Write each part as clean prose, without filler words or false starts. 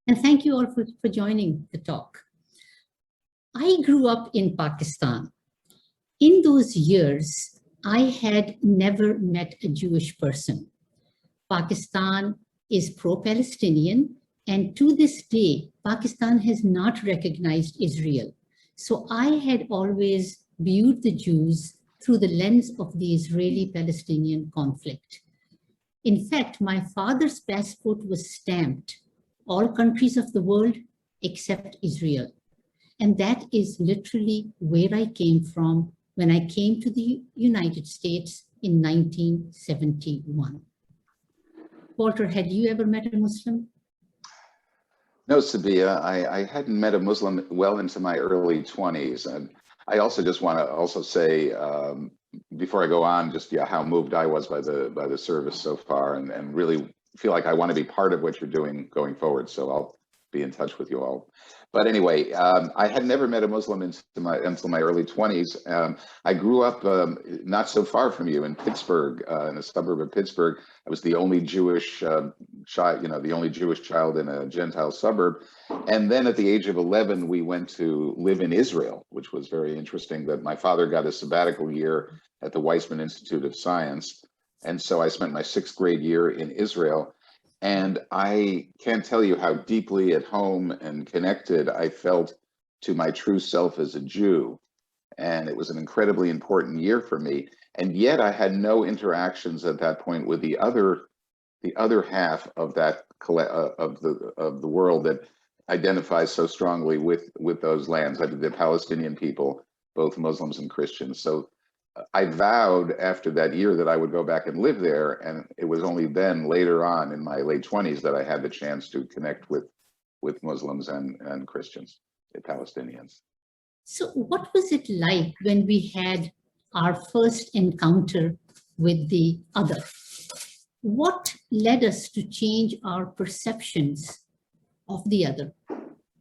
And thank you all for joining the talk. I grew up in Pakistan. In those years, I had never met a Jewish person. Pakistan is pro-Palestinian, and to this day, Pakistan has not recognized Israel. So I had always viewed the Jews through the lens of the Israeli-Palestinian conflict. In fact, my father's passport was stamped all countries of the world except Israel. And that is literally where I came from when I came to the United States in 1971. Walter, had you ever met a Muslim? No, Sabeeha, I hadn't met a Muslim well into my early 20s. And I also just want to say, before I go on, just how moved I was by the service so far, and really feel like I want to be part of what you're doing going forward. So I'll be in touch with you all. But anyway, I had never met a Muslim until my early 20s. I grew up not so far from you in Pittsburgh, in a suburb of Pittsburgh. I was the only Jewish child, the only Jewish child in a Gentile suburb. And then at the age of 11, we went to live in Israel, which was very interesting. That my father got a sabbatical year at the Weizmann Institute of Science. And so I spent my 6th grade year in Israel. And I can't tell you how deeply at home and connected I felt to my true self as a Jew. And it was an incredibly important year for me. And yet I had no interactions at that point with the other half of that of the world that identifies so strongly with those lands, like the Palestinian people, both Muslims and Christians. So I vowed after that year that I would go back and live there, and it was only then, later on in my late 20s, that I had the chance to connect with Muslims and Christians, the Palestinians. So what was it like when we had our first encounter with the other? What led us to change our perceptions of the other?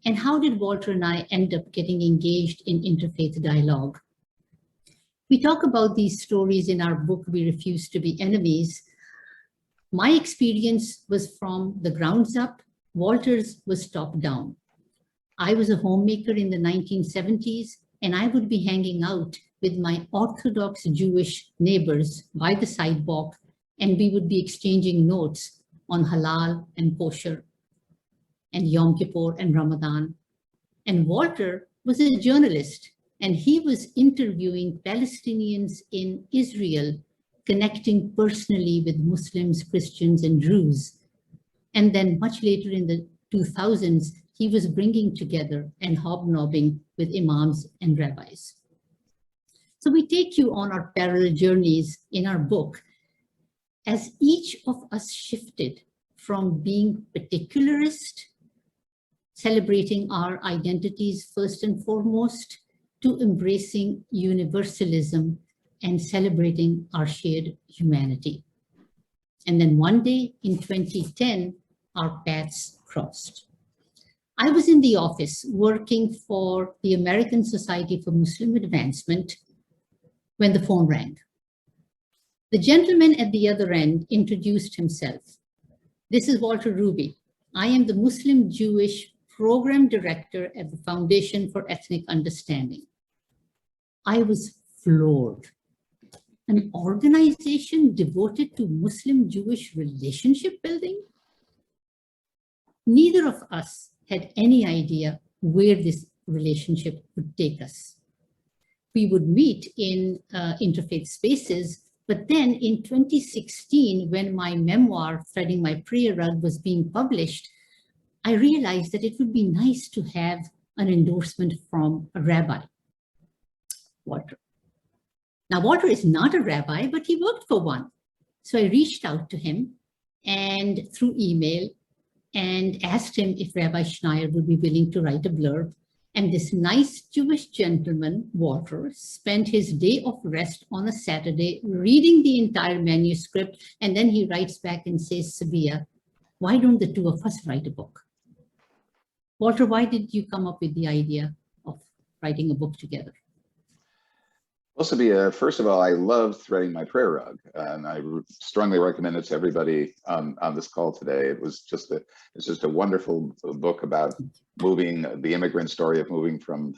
And how did Walter and I end up getting engaged in interfaith dialogue? We talk about these stories in our book, We Refuse to Be Enemies. My experience was from the grounds up. Walter's was top down. I was a homemaker in the 1970s, and I would be hanging out with my Orthodox Jewish neighbors by the sidewalk, and we would be exchanging notes on halal and kosher and Yom Kippur and Ramadan. And Walter was a journalist, and he was interviewing Palestinians in Israel, connecting personally with Muslims, Christians, and Druze. And then much later in the 2000s, he was bringing together and hobnobbing with imams and rabbis. So we take you on our parallel journeys in our book as each of us shifted from being particularist, celebrating our identities first and foremost, to embracing universalism and celebrating our shared humanity. And then one day in 2010, our paths crossed. I was in the office working for the American Society for Muslim Advancement when the phone rang. The gentleman at the other end introduced himself. This is Walter Ruby. I am the Muslim Jewish Program Director at the Foundation for Ethnic Understanding. I was floored. An organization devoted to Muslim-Jewish relationship building? Neither of us had any idea where this relationship would take us. We would meet in interfaith spaces, but then in 2016, when my memoir, Threading My Prayer Rug, was being published, I realized that it would be nice to have an endorsement from a rabbi, Walter. Now, Walter is not a rabbi, but he worked for one. So I reached out to him and through email and asked him if Rabbi Schneier would be willing to write a blurb. And this nice Jewish gentleman, Walter, spent his day of rest on a Saturday reading the entire manuscript. And then he writes back and says, Sabeeha, why don't the two of us write a book? Walter, why did you come up with the idea of writing a book together? Well, Sabia, first of all, I love threading my prayer rug, and strongly recommend it to everybody on this call today. It's just a wonderful book about moving, the immigrant story of moving from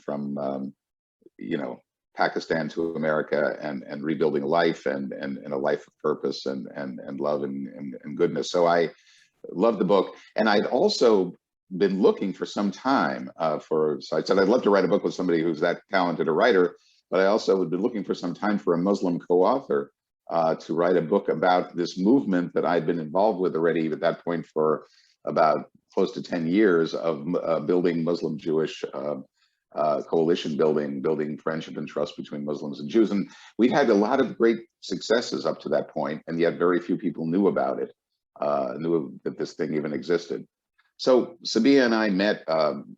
you know, Pakistan to America, and rebuilding life, and a life of purpose, and love, and goodness. So I love the book, and I'd also been looking for some time so I said I'd love to write a book with somebody who's that talented a writer, but I also had been looking for some time for a Muslim co-author to write a book about this movement that I'd been involved with already at that point for about close to 10 years of building Muslim-Jewish coalition building friendship and trust between Muslims and Jews. And we'd had a lot of great successes up to that point, and yet very few people knew about it, knew that this thing even existed. So Sabeeha and I met,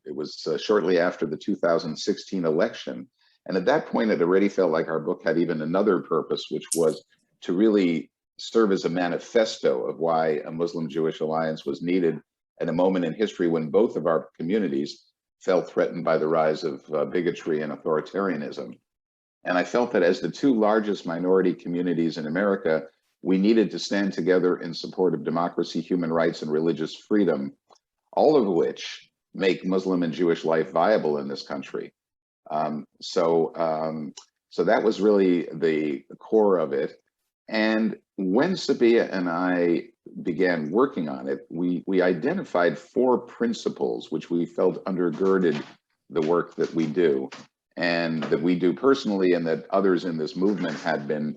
it was shortly after the 2016 election. And at that point, it already felt like our book had even another purpose, which was to really serve as a manifesto of why a Muslim-Jewish alliance was needed at a moment in history when both of our communities felt threatened by the rise of bigotry and authoritarianism. And I felt that as the two largest minority communities in America, we needed to stand together in support of democracy, human rights, and religious freedom, all of which make Muslim and Jewish life viable in this country. So that was really the core of it. And when Sabeeha and I began working on it, we identified 4 principles which we felt undergirded the work that we do, and that we do personally, and that others in this movement had been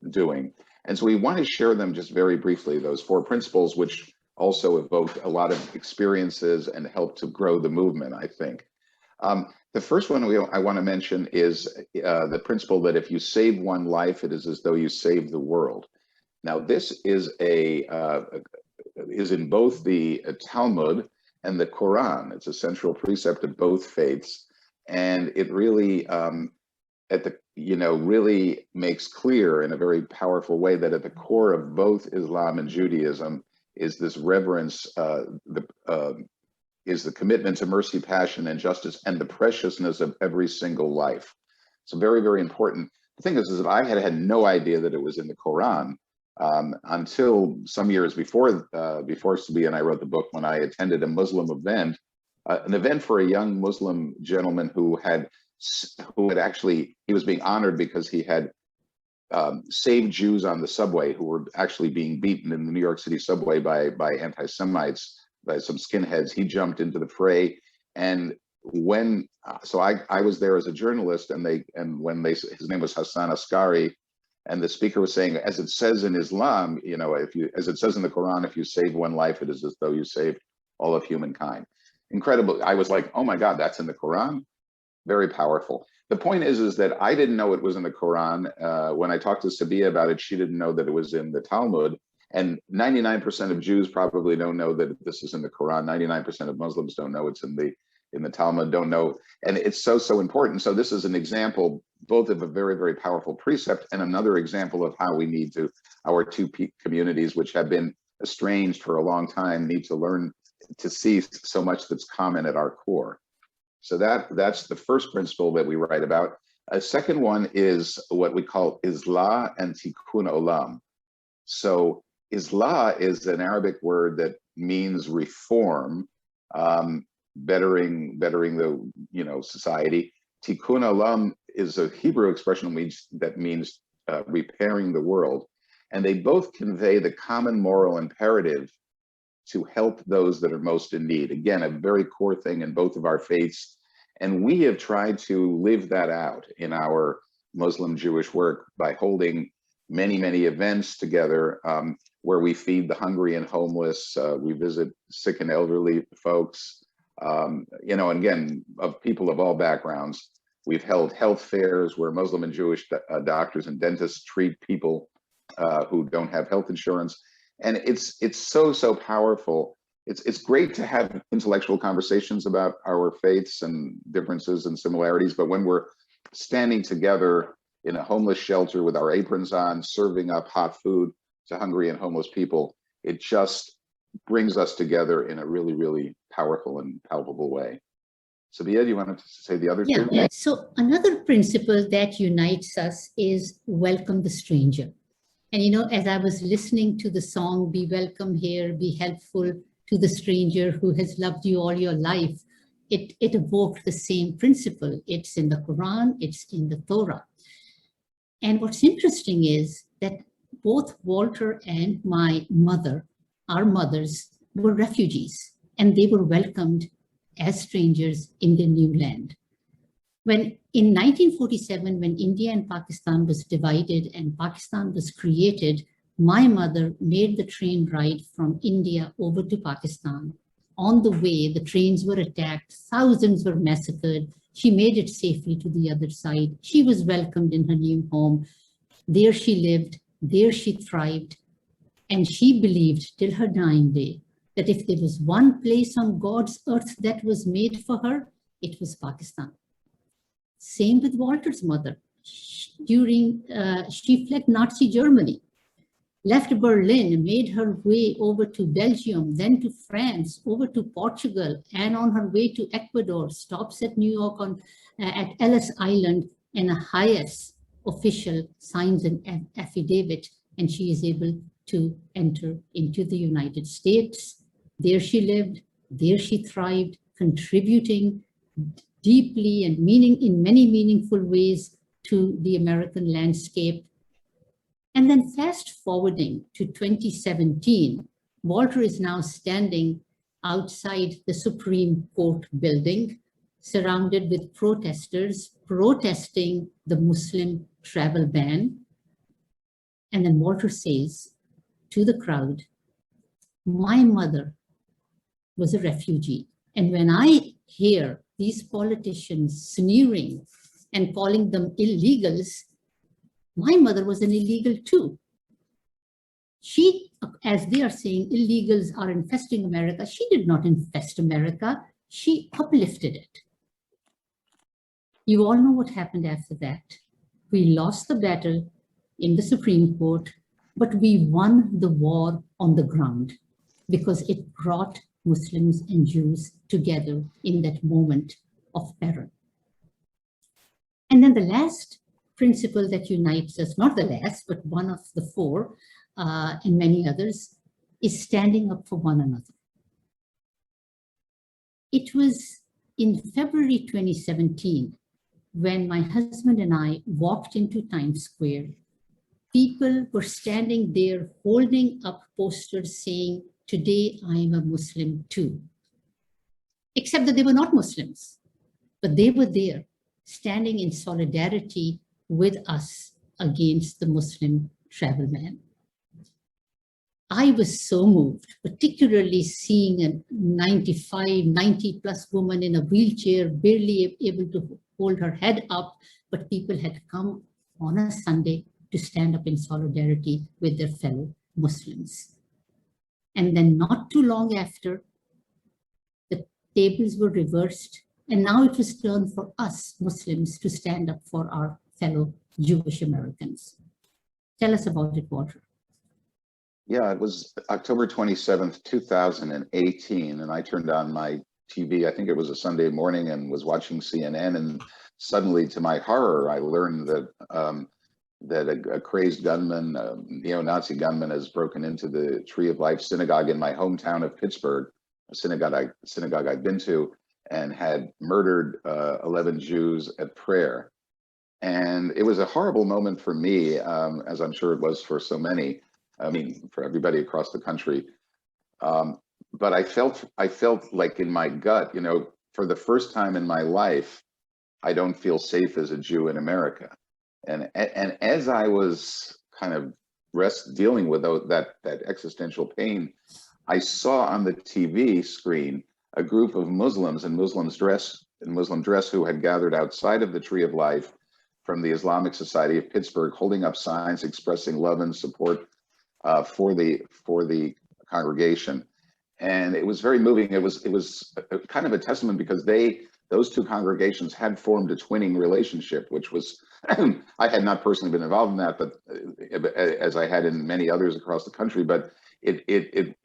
doing. And so we want to share them just very briefly, those 4 principles, which also evoked a lot of experiences and helped to grow the movement, I think. The first one I want to mention is the principle that if you save one life, it is as though you saved the world. Now, this is is in both the Talmud and the Quran. It's a central precept of both faiths, and it really really makes clear in a very powerful way that at the core of both Islam and Judaism is this reverence, is the commitment to mercy, passion, and justice, and the preciousness of every single life. So very, very important. The thing is that I had no idea that it was in the Quran until some years before Sabeeha and I wrote the book, when I attended a Muslim event, an event for a young Muslim gentleman who had actually, he was being honored because he had saved Jews on the subway who were actually being beaten in the New York City subway by anti-Semites, by some skinheads. He jumped into the fray, and when so I was there as a journalist, and his name was Hassan Askari, and the speaker was saying, as it says in Islam, as it says in the Quran, if you save one life, it is as though you saved all of humankind. Incredible. I was like, oh my God, that's in the Quran. Very powerful. The point is that I didn't know it was in the Quran. When I talked to Sabeeha about it, she didn't know that it was in the Talmud. And 99% of Jews probably don't know that this is in the Quran. 99% of Muslims don't know it's in the Talmud, don't know. And it's so important. So this is an example, both of a very, very powerful precept, and another example of how we need to, our two communities, which have been estranged for a long time, need to learn to see so much that's common at our core. So that's the first principle that we write about. A second one is what we call Islah and Tikkun Olam. So Islah is an Arabic word that means reform, bettering the society. Tikkun Olam is a Hebrew expression that means repairing the world, and they both convey the common moral imperative to help those that are most in need. Again, a very core thing in both of our faiths. And we have tried to live that out in our Muslim-Jewish work by holding many, many events together where we feed the hungry and homeless, we visit sick and elderly folks, and again, of people of all backgrounds. We've held health fairs where Muslim and Jewish doctors and dentists treat people who don't have health insurance. And it's so powerful. It's great to have intellectual conversations about our faiths and differences and similarities, but when we're standing together in a homeless shelter with our aprons on, serving up hot food to hungry and homeless people, it just brings us together in a really, really powerful and palpable way. Sabeeha, do you want to say the other two? Yeah. So another principle that unites us is welcome the stranger. And as I was listening to the song, Be Welcome Here, Be Helpful to the Stranger Who Has Loved You All Your Life, it evoked the same principle. It's in the Quran, it's in the Torah. And what's interesting is that both Walter and my mother, our mothers, were refugees, and they were welcomed as strangers in their new land. When in 1947, when India and Pakistan was divided and Pakistan was created, my mother made the train ride from India over to Pakistan. On the way, the trains were attacked, thousands were massacred. She made it safely to the other side. She was welcomed in her new home. There she lived, there she thrived. And she believed till her dying day that if there was one place on God's earth that was made for her, it was Pakistan. Same with Walter's mother. She fled Nazi Germany, left Berlin, made her way over to Belgium, then to France, over to Portugal, and on her way to Ecuador, stops at New York at Ellis Island, and a highest official signs an affidavit, and she is able to enter into the United States. There she lived, there she thrived, contributing deeply and in many meaningful ways to the American landscape. And then fast forwarding to 2017, Walter is now standing outside the Supreme Court building, surrounded with protesters protesting the Muslim travel ban. And then Walter says to the crowd, my mother was a refugee. And when I hear these politicians sneering and calling them illegals, my mother was an illegal too. She, as they are saying, illegals are infesting America. She did not infest America. She uplifted it. You all know what happened after that. We lost the battle in the Supreme Court, but we won the war on the ground because it brought Muslims and Jews together in that moment of peril. And then the last principle that unites us, not the last, but one of the four, and many others, is standing up for one another. It was in February 2017 when my husband and I walked into Times Square. People were standing there holding up posters saying, today I am a Muslim too. Except that they were not Muslims, but they were there standing in solidarity with us against the Muslim travel ban. I was so moved, particularly seeing a 90 plus woman in a wheelchair, barely able to hold her head up, but people had come on a Sunday to stand up in solidarity with their fellow Muslims. And then not too long after, the tables were reversed, and now it was turn for us Muslims to stand up for our fellow Jewish Americans. Tell us about it, Walter. Yeah, it was October 27th, 2018, and I turned on my TV, I think it was a Sunday morning, and was watching CNN, and suddenly, to my horror, I learned that a crazed gunman, a neo-Nazi gunman, has broken into the Tree of Life synagogue in my hometown of Pittsburgh, a synagogue I'd been to, and had murdered 11 Jews at prayer. And it was a horrible moment for me, as I'm sure it was for so many. I mean, for everybody across the country. But I felt like in my gut, for the first time in my life, I don't feel safe as a Jew in America. And as I was kind of dealing with that existential pain, I saw on the TV screen a group of Muslims in Muslim dress who had gathered outside of the Tree of Life from the Islamic Society of Pittsburgh, holding up signs expressing love and support for the congregation. And it was very moving. It was kind of a testament because those two congregations had formed a twinning relationship, which was, I had not personally been involved in that, but as I had in many others across the country, but it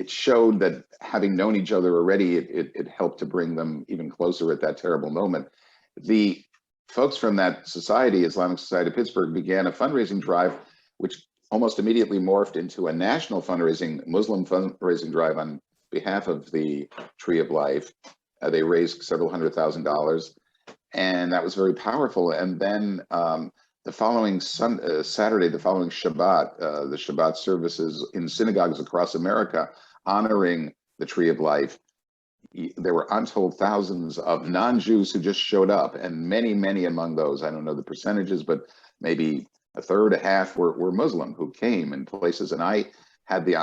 it showed that having known each other already, it helped to bring them even closer at that terrible moment. The folks from that society, Islamic Society of Pittsburgh, began a fundraising drive, which almost immediately morphed into a national Muslim fundraising drive on behalf of the Tree of Life. They raised several $100,000, and that was very powerful. And then the following Saturday, the following Shabbat, the Shabbat services in synagogues across America honoring the Tree of Life. There were untold thousands of non-Jews who just showed up, and many, many among those, I don't know the percentages, but maybe a third, a half were Muslim who came in places. And I had the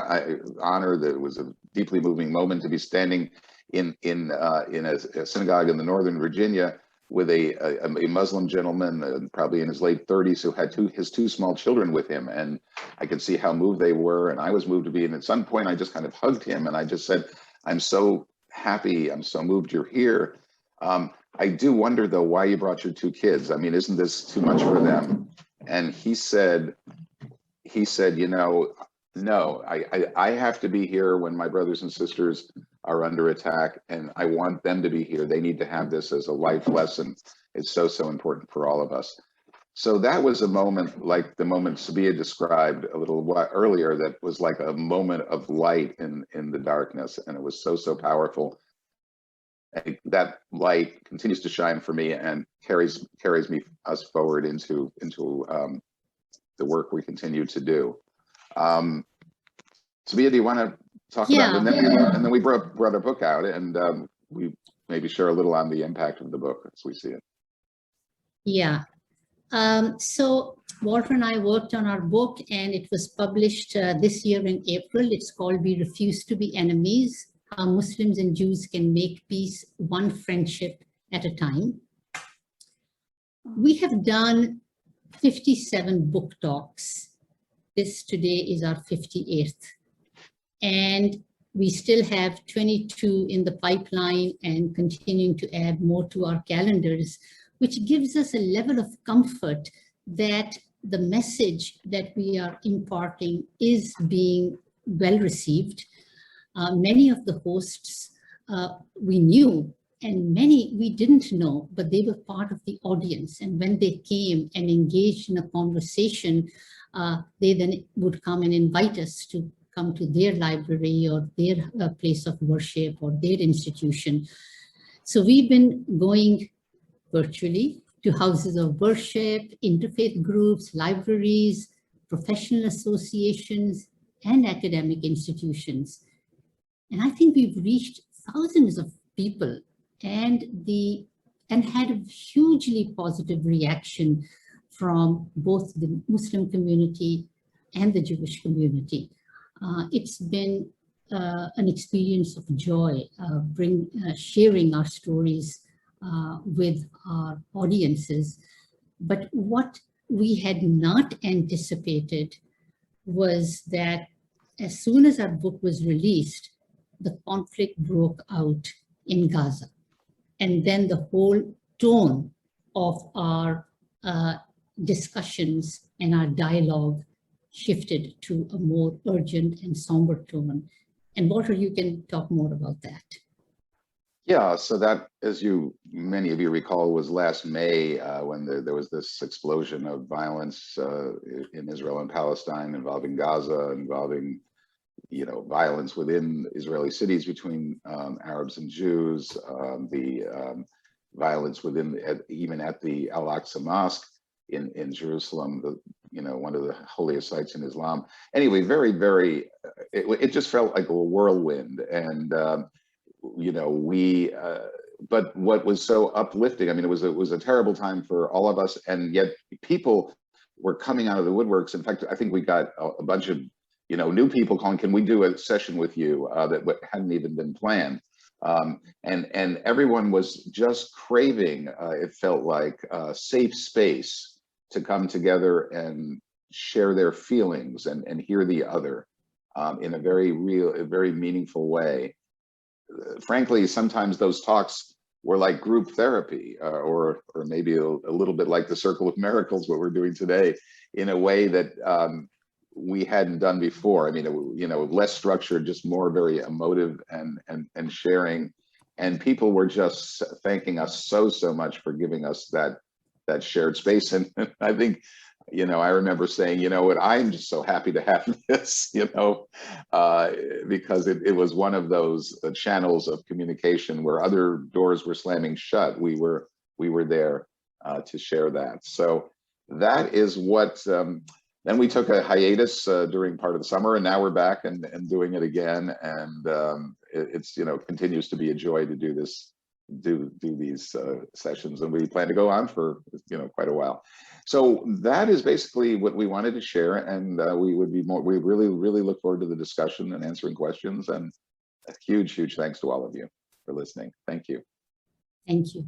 honor, that it was a deeply moving moment, to be standing in a synagogue in the Northern Virginia with a Muslim gentleman, probably in his late 30s, who had his two small children with him. And I could see how moved they were, and I was moved to be. And at some point, I just kind of hugged him, and I just said, "I'm so happy, I'm so moved you're here. I do wonder, though, why you brought your two kids. I mean, isn't this too much for them?" And he said, "You know, no, I have to be here when my brothers and sisters are under attack, and I want them to be here. They need to have this as a life lesson. It's so, so important for all of us." So that was a moment like the moment Sabeeha described a little while earlier, that was like a moment of light in the darkness, and it was so, so powerful. And that light continues to shine for me and carries us forward into the work we continue to do. Sabeeha, do you want to talk about it? And then we brought a book out, and we maybe share a little on the impact of the book as we see it. Yeah. So Walter and I worked on our book, and it was published this year in April. It's called "We Refuse to Be Enemies: How Muslims and Jews Can Make Peace One Friendship at a Time." We have done 57 book talks. This today is our 58th. And we still have 22 in the pipeline and continuing to add more to our calendars, which gives us a level of comfort that the message that we are imparting is being well received. Many of the hosts we knew, and many we didn't know, but they were part of the audience. And when they came and engaged in a conversation, they then would come and invite us to come to their library or their place of worship or their institution. So we've been going virtually to houses of worship, interfaith groups, libraries, professional associations, and academic institutions. And I think we've reached thousands of people and had a hugely positive reaction from both the Muslim community and the Jewish community. It's been an experience of joy, sharing our stories with our audiences. But what we had not anticipated was that as soon as our book was released, the conflict broke out in Gaza. And then the whole tone of our discussions and our dialogue shifted to a more urgent and somber tone. And Walter, you can talk more about that. Yeah, so that, as many of you recall, was last May when there was this explosion of violence in Israel and Palestine, involving Gaza, involving violence within Israeli cities between Arabs and Jews, the violence even at the Al-Aqsa Mosque in Jerusalem, one of the holiest sites in Islam. Anyway, very, very, it just felt like a whirlwind. And but what was so uplifting, I mean, it was a terrible time for all of us, and yet people were coming out of the woodworks. In fact, I think we got a bunch of new people calling, "Can we do a session with you?" That hadn't even been planned, and everyone was just craving. It felt like a safe space to come together and share their feelings and hear the other in a very real, a very meaningful way. Frankly, sometimes those talks were like group therapy, or maybe a little bit like the Circle of Miracles, what we're doing today, in a way that we hadn't done before. I mean, less structured, just more very emotive and sharing. And people were just thanking us so much for giving us that shared space. And I think, I remember saying, you know what, I'm just so happy to have this, because it was one of those channels of communication where other doors were slamming shut. We were there to share that. So that is what, then we took a hiatus during part of the summer, and now we're back and doing it again. And it's, continues to be a joy to do this, do these sessions, and we plan to go on for, quite a while. So that is basically what we wanted to share. And we really look forward to the discussion and answering questions. And a huge thanks to all of you for listening. Thank you. Thank you.